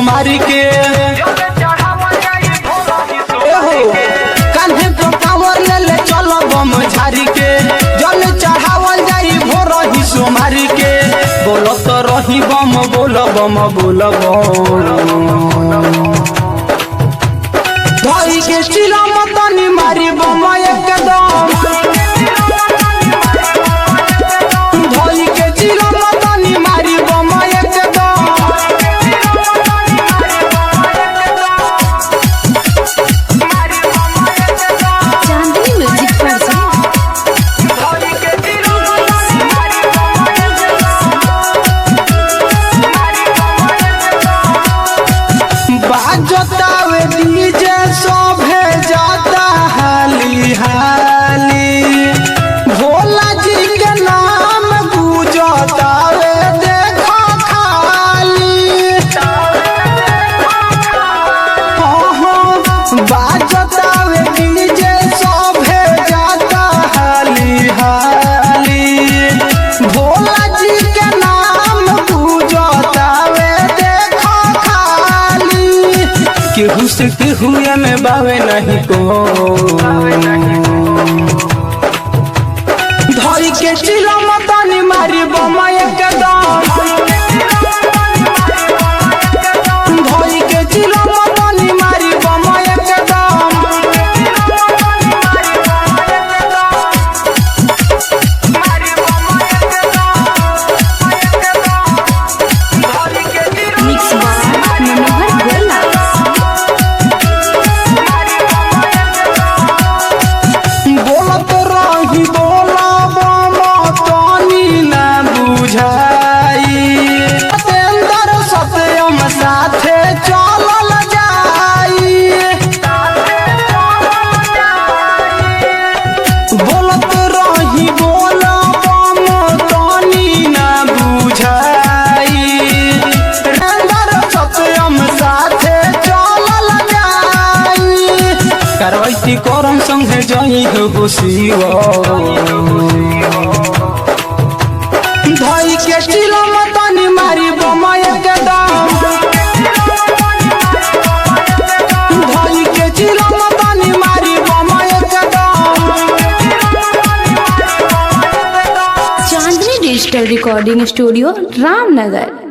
सोमारी के कान्हे तो कांवर ले चलो बम झारी के जल चढ़ावल जाई भोर ही सोमारी के बोलो तो रही बम बोलो बम बोलो भाई के चिला मतनी मारी बम एकदम भाई के चिला मतनी मारी बम एकदम चांदनी म्यूजिक पर बाजतावे डीजे सोभे जाता हाली हाली भोला जी के नाम गुजतावे देखो खाली बाजतावे डीजे सोभे जाता हाली हाली भोला जी के नाम गुजतावे देखो खाली केहू से केहू में बावे नहीं को धोई के चिलो मतनी मारी बम एकदम धोई के चिलो मतनी मारी बम एकदम मिक्स बाय मनोहर गोला। बोलत रही बोला बम तनी ना बुझाई सतेंद्र सत्यम साथे चलल जाई बोलत रही बोला बम तनी ना बुझाई सतेंद्र सत्यम साथे चलल जाई करवैती करम संगे जई हो शिव धई के चिलो मतनी मारी बम एकदम धई के चिलो मतनी मारी बम एकदम चांदनी डिजिटल रिकॉर्डिंग स्टूडियो रामनगर।